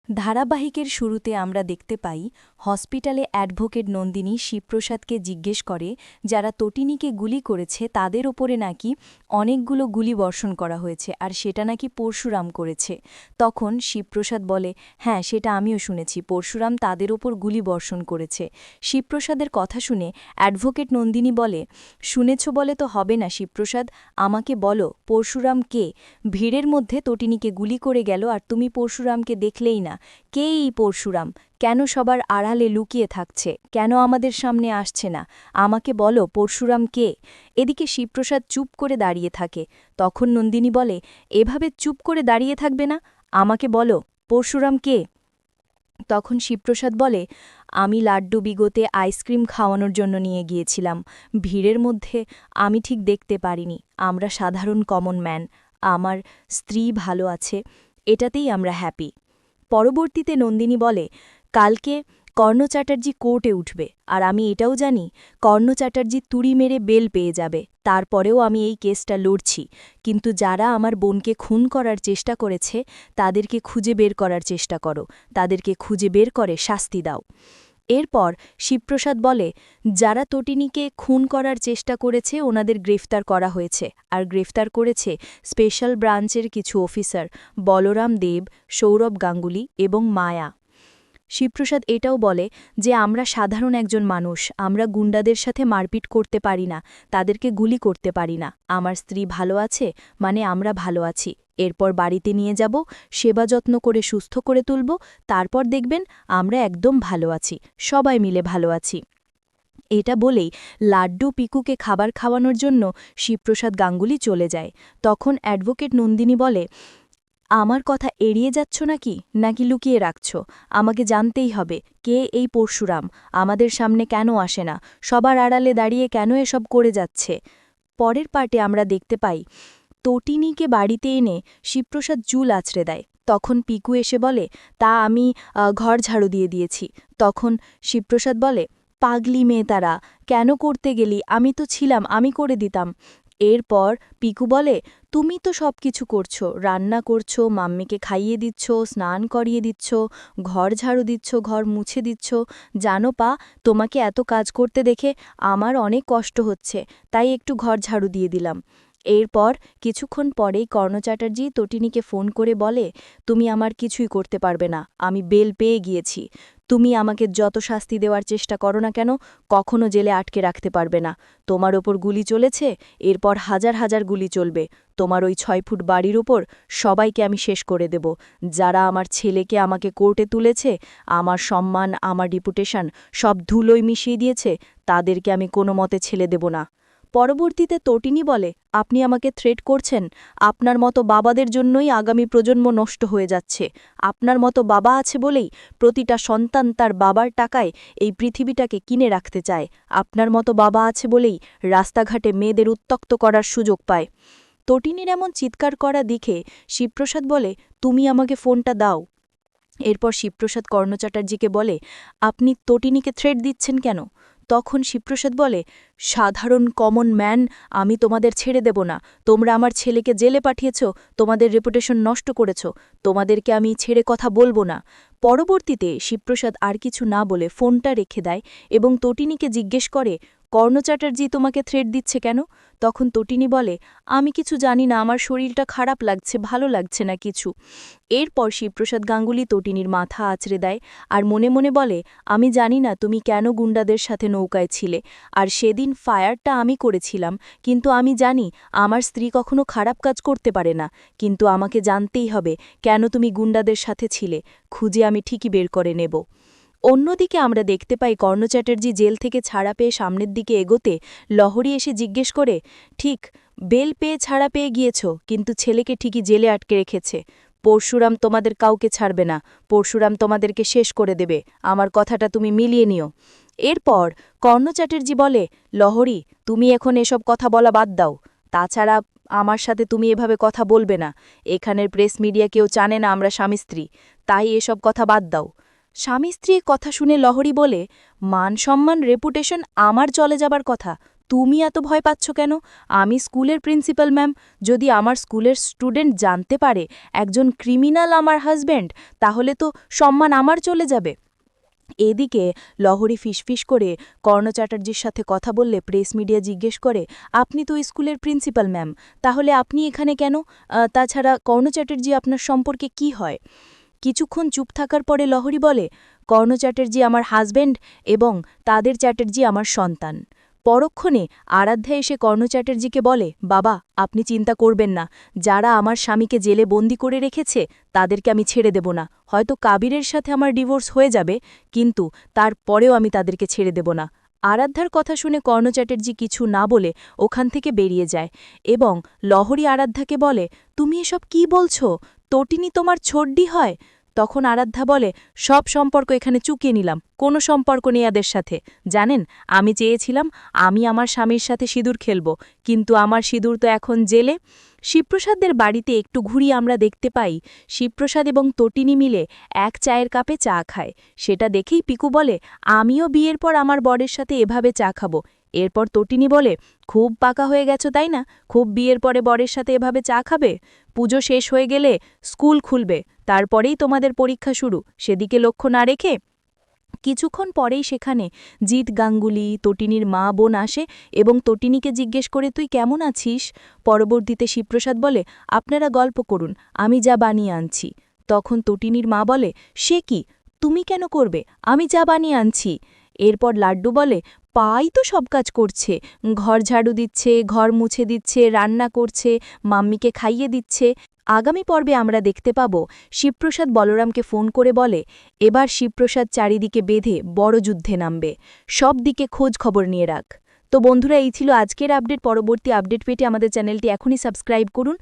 ধারাবাহিকের শুরুতে আমরা দেখতে পাই হসপিটালে অ্যাডভোকেট নন্দিনী শিবপ্রসাদকে জিজ্ঞেস করে যারা তটিনীকে গুলি করেছে তাদের ওপরে নাকি অনেকগুলো গুলি বর্ষণ করা হয়েছে আর সেটা নাকি পরশুরাম করেছে। তখন শিবপ্রসাদ বলে, হ্যাঁ সেটা আমিও শুনেছি, পরশুরাম তাদের ওপর গুলি বর্ষণ করেছে। শিবপ্রসাদের কথা শুনে অ্যাডভোকেট নন্দিনী বলে, শুনেছ বলে তো হবে না শিবপ্রসাদ, আমাকে বলো পরশুরাম কে? ভিড়ের মধ্যে তটিনীকে গুলি করে গেল আর তুমি পরশুরামকে দেখলেই না। কে এই পরশুরাম? কেন সবার আড়ালে লুকিয়ে থাকছে? কেন আমাদের সামনে আসছে না? আমাকে বলো পরশুরাম কে? এদিকে শিবপ্রসাদ চুপ করে দাঁড়িয়ে থাকে। তখন নন্দিনী বলে, এভাবে চুপ করে দাঁড়িয়ে থাকবে না, আমাকে বলো পরশুরাম কে? তখন শিবপ্রসাদ বলে, আমি লাড্ডু বিগোতে আইসক্রিম খাওয়ানোর জন্য নিয়ে গিয়েছিলাম। ভিড়ের মধ্যে আমি ঠিক দেখতে পারিনি। আমরা সাধারণ কমন ম্যান। আমার স্ত্রী ভালো আছে, এটাতেই আমরা হ্যাপি। পরবর্তীতে নন্দিনী বলে, কালকে কর্ণ চ্যাটার্জি কোর্টে উঠবে আর আমি এটাও জানি কর্ণ চ্যাটার্জি তুড়ি মেরে বেল পেয়ে যাবে। তারপরেও আমি এই কেসটা লড়ছি, কিন্তু যারা আমার বোনকে খুন করার চেষ্টা করেছে তাদেরকে খুঁজে বের করার চেষ্টা করো, তাদেরকে খুঁজে বের করে শাস্তি দাও। এরপর শিবপ্রসাদ বলে, যারা তটিনীকে খুন করার চেষ্টা করেছে ওনাদের গ্রেফতার করা হয়েছে, আর গ্রেফতার করেছে স্পেশাল ব্রাঞ্চের কিছু অফিসার বলরাম দেব, সৌরভ গাঙ্গুলি এবং মায়া। শিবপ্রসাদ এটাও বলে যে আমরা সাধারণ একজন মানুষ, আমরা গুন্ডাদের সাথে মারপিট করতে পারি না, তাদেরকে গুলি করতে পারি না। আমার স্ত্রী ভালো আছে মানে আমরা ভালো আছি। এরপর বাড়িতে নিয়ে যাব, সেবা যত্ন করে সুস্থ করে তুলব, তারপর দেখবেন আমরা একদম ভালো আছি, সবাই মিলে ভালো আছি। এটা বলেই লাড্ডু পিকুকে খাবার খাওয়ানোর জন্য শিবপ্রসাদ গাঙ্গুলি চলে যায়। তখন অ্যাডভোকেট নন্দিনী বলে, আমার কথা এড়িয়ে যাচ্ছ নাকি লুকিয়ে রাখছ? আমাকে জানতেই হবে কে এই পরশুরাম, আমাদের সামনে কেন আসে না, সবার আড়ালে দাঁড়িয়ে কেন এসব করে যাচ্ছে। পরের পার্টে আমরা দেখতে পাই তটিনীকে বাড়িতে এনে শিবপ্রসাদ চুল আছড়ে দেয়। তখন পিকু এসে বলে, তা আমি ঘর ঝাড়ু দিয়ে দিয়েছি। তখন শিবপ্রসাদ বলে, পাগলি মেয়ে তারা, কেন করতে গেলি? আমি তো ছিলাম, আমি করে দিতাম। এরপর পিকু বলে, তুমি তো সব কিছু করছো, রান্না করছো, মাম্মিকে খাইয়ে দিচ্ছ, স্নান করিয়ে দিচ্ছ, ঘর ঝাড়ু দিচ্ছ, ঘর মুছে দিচ্ছ। জানো পা, তোমাকে এত কাজ করতে দেখে আমার অনেক কষ্ট হচ্ছে, তাই একটু ঘর ঝাড়ু দিয়ে দিলাম। এরপর কিছুক্ষণ পরেই কর্ণ চ্যাটার্জি তটিনীকে ফোন করে বলে, তুমি আমার কিছুই করতে পারবে না, আমি বেল পেয়ে গিয়েছি। তুমি আমাকে যত শাস্তি দেওয়ার চেষ্টা করো না কেন, কখনো জেলে আটকে রাখতে পারবে না। তোমার ওপর গুলি চলেছে, এরপর হাজার হাজার গুলি চলবে। তোমার ওই ৬ ফুট বাড়ির ওপর সবাইকে আমি শেষ করে দেব। যারা আমার ছেলেকে আমাকে কোর্টে তুলেছে, আমার সম্মান, আমার রিপুটেশন সব ধুলোয় মিশিয়ে দিয়েছে, তাদেরকে আমি কোনো মতে ছেড়ে দেব না। পরবর্তীতে তটিনী বলে, আপনি আমাকে থ্রেট করছেন? আপনার মতো বাবাদের জন্যই আগামী প্রজন্ম নষ্ট হয়ে যাচ্ছে। আপনার মতো বাবা আছে বলেই প্রতিটা সন্তান তার বাবার টাকায় এই পৃথিবীটাকে কিনে রাখতে চায়। আপনার মতো বাবা আছে বলেই রাস্তাঘাটে মেয়েদের উত্ত্যক্ত করার সুযোগ পায়। তটিনীর এমন চিৎকার করা দেখে শিবপ্রসাদ বলে, তুমি আমাকে ফোনটা দাও। এরপর শিবপ্রসাদ কর্ণ চ্যাটার্জিকে বলে, আপনি তটিনীকে থ্রেট দিচ্ছেন কেন? তখন শিবপ্রসাদ বলে, সাধারণ কমন ম্যান, আমি তোমাদের ছেড়ে দেব না। তোমরা আমার ছেলেকে জেলে পাঠিয়েছ, তোমাদের রেপুটেশন নষ্ট করেছ, তোমাদেরকে আমি ছেড়ে কথা বলবো না। পরবর্তীতে শিবপ্রসাদ আর কিছু না বলে ফোনটা রেখে দেয় এবং তটিনীকে জিজ্ঞেস করে, কর্ণ চ্যাটার্জি তোমাকে থ্রেট দিচ্ছে কেন? তখন তটিনী বলে, আমি কিছু জানি না, আমার শরীরটা খারাপ লাগছে, ভালো লাগছে না কিছু। এরপর শিবপ্রসাদ গাঙ্গুলি তটিনীর মাথা আঁচড়ে দেয় আর মনে মনে বলে, আমি জানি না তুমি কেন গুন্ডাদের সাথে নৌকায় ছিলে, আর সেদিন ফায়ারটা আমি করেছিলাম, কিন্তু আমি জানি আমার স্ত্রী কখনো খারাপ কাজ করতে পারে না, কিন্তু আমাকে জানতেই হবে কেন তুমি গুন্ডাদের সাথে ছিলে, খুঁজে আমি ঠিকই বের করে নেব। অন্যদিকে আমরা দেখতে পাই কর্ণ চ্যাটার্জি জেল থেকে ছাড়া পেয়ে সামনের দিকে এগোতে লহরী এসে জিজ্ঞেস করে, ঠিক বেল পেয়ে ছাড়া পেয়ে গিয়েছ, কিন্তু ছেলেকে ঠিকই জেলে আটকে রেখেছে। পরশুরাম তোমাদের কাউকে ছাড়বে না, পরশুরাম তোমাদেরকে শেষ করে দেবে, আমার কথাটা তুমি মিলিয়ে নিও। এরপর কর্ণ চ্যাটার্জি বলে, লহরী তুমি এখন এসব কথা বলা বাদ দাও, তাছাড়া আমার সাথে তুমি এভাবে কথা বলবে না। এখানের প্রেস মিডিয়া কেউ জানে না আমরা স্বামী স্ত্রী, তাই এসব কথা বাদ দাও। স্বামী স্ত্রীর কথা শুনে লহরী বলে, মান সম্মান রেপুটেশন আমার চলে যাবার কথা, তুমি এত ভয় পাচ্ছ কেন? আমি স্কুলের প্রিন্সিপাল ম্যাম। যদি আমার স্কুলের স্টুডেন্ট জানতে পারে একজন ক্রিমিনাল আমার হাজব্যান্ড, তাহলে তো সম্মান আমার চলে যাবে। এদিকে লহরী ফিসফিস করে কর্ণ চ্যাটার্জির সাথে কথা বললে প্রেস মিডিয়া জিজ্ঞেস করে, আপনি তো স্কুলের প্রিন্সিপাল ম্যাম, তাহলে আপনি এখানে কেন? তাছাড়া কর্ণ চ্যাটার্জি আপনার সম্পর্কে কি হয়? কিছুক্ষণ চুপ থাকার পরে লহরী বলে, কর্ণ চ্যাটার্জি আমার হাজব্যান্ড এবং তাদের চ্যাটার্জি আমার সন্তান। পরক্ষণে আরাধ্যা এসে কর্ণ চ্যাটার্জিকে বলে, বাবা, আপনি চিন্তা করবেন না, যারা আমার স্বামীকে জেলে বন্দি করে রেখেছে তাদেরকে আমি ছেড়ে দেব না। হয়তো কাবিরের সাথে আমার ডিভোর্স হয়ে যাবে, কিন্তু তারপরেও আমি তাদেরকে ছেড়ে দেব না। আরাধ্যার কথা শুনে কর্ণ চ্যাটার্জি কিছু না বলে ওখান থেকে বেরিয়ে যায় এবং লহরী আরাধ্যাকে বলে, তুমি এসব কি বলছো? তটিনী তোমার ছোড্ডি হয়? তখন আরাধ্যা বলে, সব সম্পর্ক এখানে চুকিয়ে নিলাম, কোনো সম্পর্ক নেই এদের সাথে। জানেন, আমি চেয়েছিলাম আমি আমার স্বামীর সাথে সিঁদুর খেলব, কিন্তু আমার সিঁদুর তো এখন জেলে। শিবপ্রসাদদের বাড়িতে একটু ঘুরিয়ে আমরা দেখতে পাই শিবপ্রসাদ এবং তটিনী মিলে এক চায়ের কাপে চা খায়। সেটা দেখেই পিকু বলে, আমিও বিয়ের পর আমার বরের সাথে এভাবে চা খাবো। এরপর তটিনী বলে, খুব পাকা হয়ে গেছো তাই না? খুব বিয়ের পরে বরের সাথে এভাবে চা খাবে? পুজো শেষ হয়ে গেলে স্কুল খুলবে, তারপরেই তোমাদের পরীক্ষা শুরু, সেদিকে লক্ষ্য না রেখে। কিছুক্ষণ পরেই সেখানে জিৎ গাঙ্গুলি, তটিনীর মা বোন আসে এবং তটিনীকে জিজ্ঞেস করে, তুই কেমন আছিস? পরবর্তীতে শিবপ্রসাদ বলে, আপনারা গল্প করুন, আমি যা বানিয়ে আনছি। তখন তটিনীর মা বলে, সে কি, তুমি কেন করবে? আমি যা বানিয়ে আনছি। এরপর লাড্ডু বলে, পাই তো সব কাজ করছে, ঘর ঝাড়ু দিচ্ছে, ঘর মুছে দিচ্ছে, রান্না করছে, মাম্মিকে খাইয়ে দিচ্ছে। আগামী পর্বে আমরা দেখতে পাব শিবপ্রসাদ বলরামকে ফোন করে বলে, এবার শিবপ্রসাদ চারিদিকে বেঁধে বড় যুদ্ধে নামবে, সব দিকে খোঁজ খবর নিয়ে রাখ। তো বন্ধুরা, এই ছিল আজকের আপডেট। পরবর্তী আপডেট পেতে আমাদের চ্যানেলটি এখনই সাবস্ক্রাইব করুন।